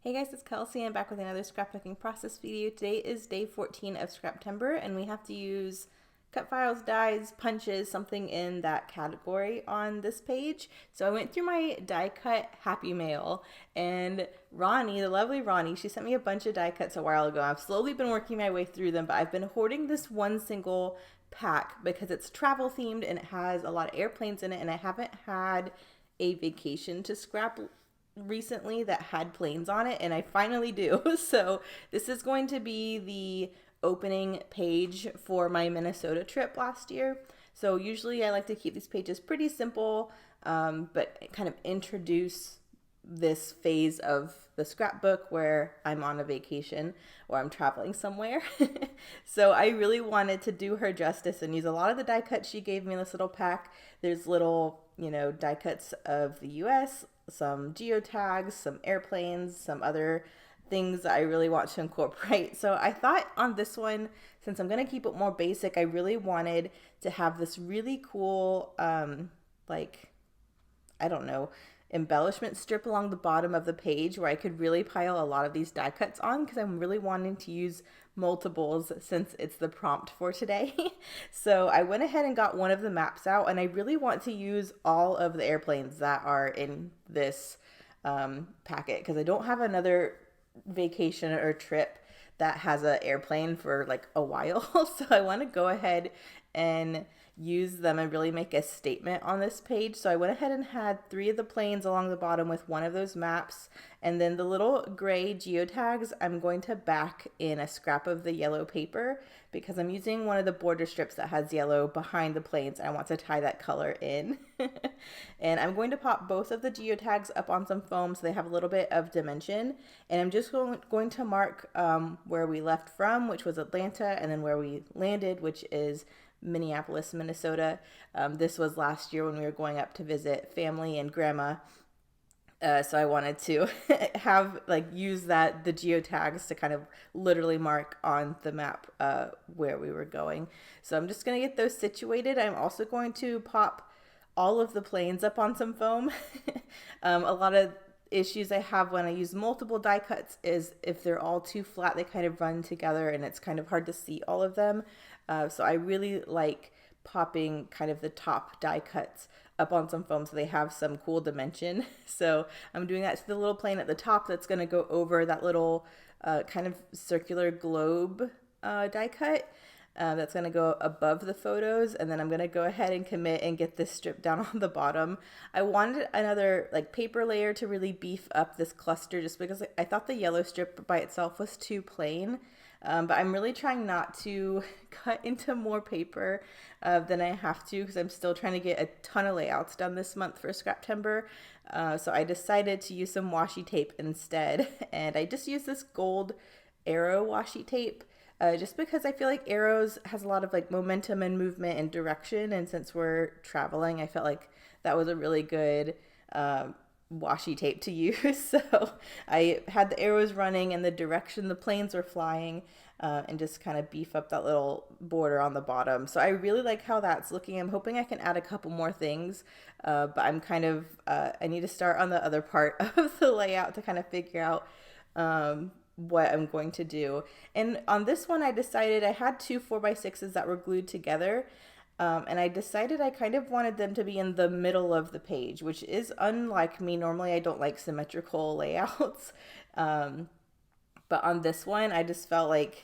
Hey guys, it's Kelsey. I'm back with another scrapbooking process video. Today is day 14 of Scraptember, and we have to use cut files, dies, punches, something in that category on this page. So I went through my die cut happy mail, and Ronnie, the lovely Ronnie, she sent me a bunch of die cuts a while ago. I've slowly been working my way through them, but I've been hoarding this one single pack because it's travel themed and it has a lot of airplanes in it, and I haven't had a vacation to scrap recently that had planes on it, and I finally do. So this is going to be the opening page for my Minnesota trip last year. So usually I like to keep these pages pretty simple, but kind of introduce this phase of the scrapbook where I'm on a vacation or I'm traveling somewhere. So I really wanted to do her justice and use a lot of the die cuts she gave me in this little pack. There's little, die cuts of the US, some geotags, some airplanes, some other things that I really want to incorporate. So I thought on this one, since I'm going to keep it more basic, I really wanted to have this really cool, I don't know, embellishment strip along the bottom of the page where I could really pile a lot of these die cuts on because I'm really wanting to use multiples since it's the prompt for today. So I went ahead and got one of the maps out, and I really want to use all of the airplanes that are in this packet because I don't have another vacation or trip that has an airplane for like a while. So I want to go ahead and use them and really make a statement on this page. So I went ahead and had 3 of the planes along the bottom with one of those maps, and then the little gray geotags I'm going to back in a scrap of the yellow paper because I'm using one of the border strips that has yellow behind the planes, and I want to tie that color in. And I'm going to pop both of the geotags up on some foam so they have a little bit of dimension, and I'm just going to mark where we left from, which was Atlanta, and then where we landed, which is Minneapolis, Minnesota. This was last year when we were going up to visit family and grandma. So I wanted to have use the geotags to kind of literally mark on the map where we were going. So I'm just going to get those situated. I'm also going to pop all of the planes up on some foam. A lot of issues I have when I use multiple die cuts is if they're all too flat, they kind of run together and it's kind of hard to see all of them. So I really like popping kind of the top die cuts up on some foam so they have some cool dimension. So I'm doing that to the little plane at the top that's going to go over that little kind of circular globe die cut. That's going to go above the photos, and then I'm going to go ahead and commit and get this strip down on the bottom. I wanted another paper layer to really beef up this cluster just because I thought the yellow strip by itself was too plain. But I'm really trying not to cut into more paper than I have to because I'm still trying to get a ton of layouts done this month for Scraptember. So I decided to use some washi tape instead, and I just used this gold arrow washi tape. Just because I feel like arrows has a lot of momentum and movement and direction, and since we're traveling, I felt like that was a really good washi tape to use. So I had the arrows running in the direction the planes were flying, and just kind of beef up that little border on the bottom. So I really like how that's looking. I'm hoping I can add a couple more things, but I'm kind of I need to start on the other part of the layout to kind of figure out what I'm going to do. And on this one, I decided I had 2 4x6s that were glued together. And I decided I kind of wanted them to be in the middle of the page, which is unlike me. Normally, I don't like symmetrical layouts. But on this one, I just felt like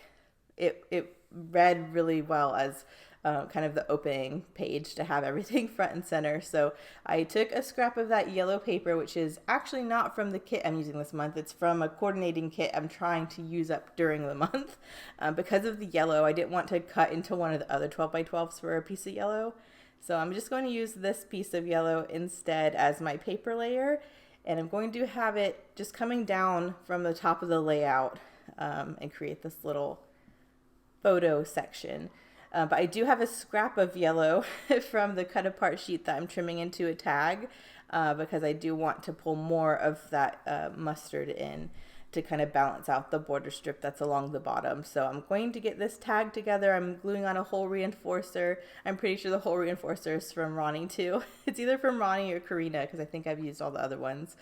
it read really well as kind of the opening page to have everything front and center. So I took a scrap of that yellow paper, which is actually not from the kit I'm using this month. It's from a coordinating kit I'm trying to use up during the month. Because of the yellow, I didn't want to cut into one of the other 12x12s for a piece of yellow. So I'm just going to use this piece of yellow instead as my paper layer. And I'm going to have it just coming down from the top of the layout and create this little photo section. But I do have a scrap of yellow from the cut apart sheet that I'm trimming into a tag because I do want to pull more of that mustard in to kind of balance out the border strip that's along the bottom. So I'm going to get this tag together. I'm gluing on a hole reinforcer. I'm pretty sure the hole reinforcer is from Ronnie too. It's either from Ronnie or Karina because I think I've used all the other ones.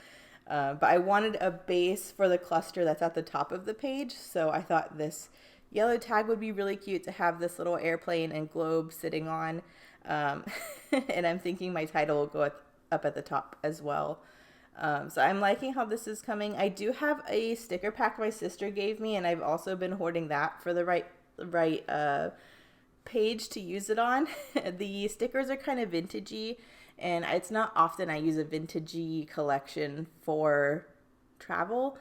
But I wanted a base for the cluster that's at the top of the page, so I thought this yellow tag would be really cute to have this little airplane and globe sitting on. Um, and I'm thinking my title will go up at the top as well. So I'm liking how this is coming. I do have a sticker pack my sister gave me, and I've also been hoarding that for the right page to use it on. The stickers are kind of vintagey, and it's not often I use a vintagey collection for travel.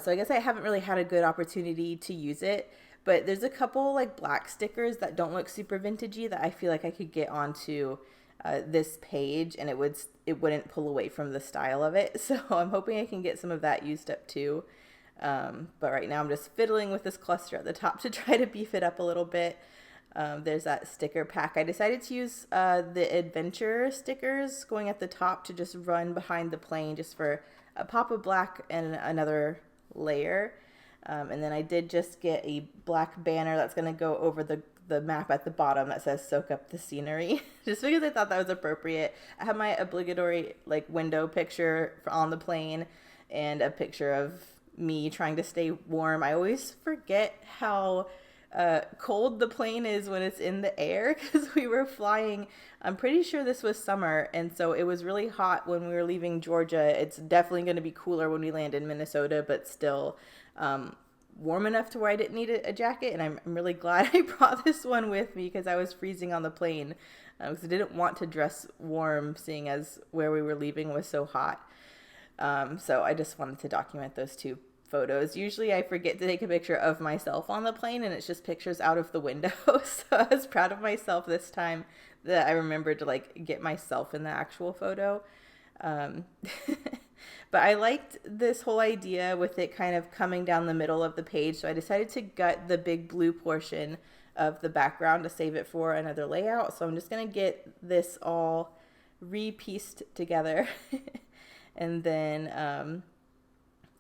So I guess I haven't really had a good opportunity to use it. But there's a couple like black stickers that don't look super vintagey that I feel like I could get onto this page, and it wouldn't pull away from the style of it. So I'm hoping I can get some of that used up too. But right now I'm just fiddling with this cluster at the top to try to beef it up a little bit. There's that sticker pack. I decided to use the adventure stickers going at the top to just run behind the plane just for a pop of black and another layer. And then I did just get a black banner that's going to go over the map at the bottom that says soak up the scenery, just because I thought that was appropriate. I have my obligatory like window picture on the plane and a picture of me trying to stay warm. I always forget how cold the plane is when it's in the air, because we were flying, I'm pretty sure this was summer, and so it was really hot when we were leaving Georgia. It's definitely going to be cooler when we land in Minnesota, but still warm enough to where I didn't need a jacket. And I'm really glad I brought this one with me, because I was freezing on the plane, because I didn't want to dress warm, seeing as where we were leaving was so hot. So I just wanted to document those two photos. Usually I forget to take a picture of myself on the plane, and it's just pictures out of the window. So I was proud of myself this time that I remembered to like get myself in the actual photo. But I liked this whole idea with it kind of coming down the middle of the page, so I decided to gut the big blue portion of the background to save it for another layout. So I'm just going to get this all re-pieced together. And then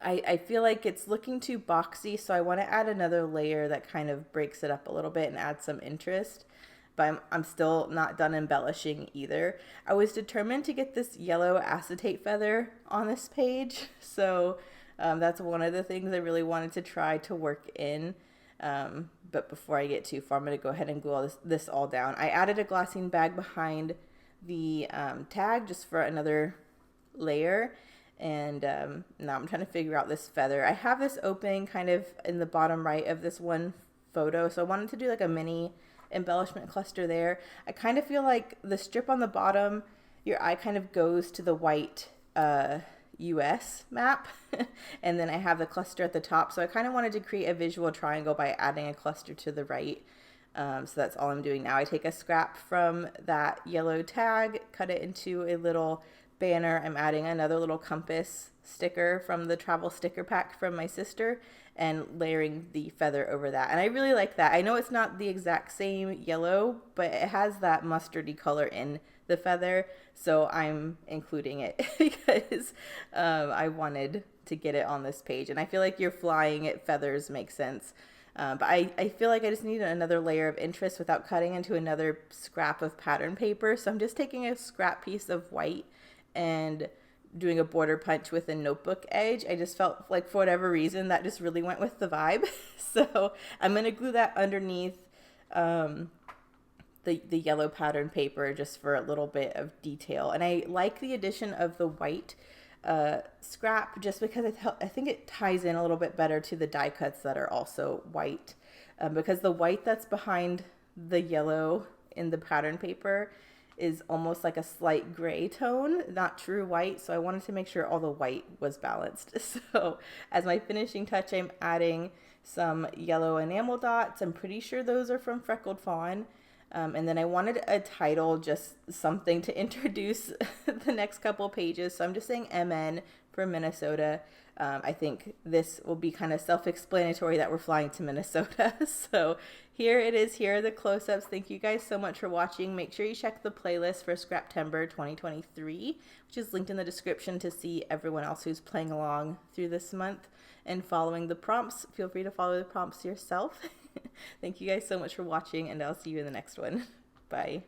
I feel like it's looking too boxy, so I want to add another layer that kind of breaks it up a little bit and add some interest. But I'm still not done embellishing either. I was determined to get this yellow acetate feather on this page, so that's one of the things I really wanted to try to work in. But before I get too far, I'm going to go ahead and glue this all down. I added a glassine bag behind the tag just for another layer. And now I'm trying to figure out this feather. I have this open kind of in the bottom right of this one photo, so I wanted to do like a mini embellishment cluster there. I kind of feel like the strip on the bottom, your eye kind of goes to the white US map, and then I have the cluster at the top, so I kind of wanted to create a visual triangle by adding a cluster to the right. So that's all I'm doing now. I take a scrap from that yellow tag, cut it into a little banner. I'm adding another little compass sticker from the travel sticker pack from my sister and layering the feather over that. And I really like that. I know it's not the exact same yellow, but it has that mustardy color in the feather, so I'm including it because I wanted to get it on this page. And I feel like you're flying it, feathers make sense. But I feel like I just need another layer of interest without cutting into another scrap of pattern paper. So I'm just taking a scrap piece of white and doing a border punch with a notebook edge. I just felt like for whatever reason that just really went with the vibe. So I'm going to glue that underneath the yellow pattern paper just for a little bit of detail. And I like the addition of the white scrap just because I think it ties in a little bit better to the die cuts that are also white, because the white that's behind the yellow in the pattern paper is almost like a slight gray tone, not true white. So I wanted to make sure all the white was balanced. So as my finishing touch, I'm adding some yellow enamel dots. I'm pretty sure those are from Freckled Fawn. And then I wanted a title, just something to introduce the next couple pages. So I'm just saying MN for Minnesota. I think this will be kind of self-explanatory that we're flying to Minnesota. So here it is. Here are the close-ups. Thank you guys so much for watching. Make sure you check the playlist for Scraptember 2023, which is linked in the description to see everyone else who's playing along through this month and following the prompts. Feel free to follow the prompts yourself. Thank you guys so much for watching, and I'll see you in the next one. Bye.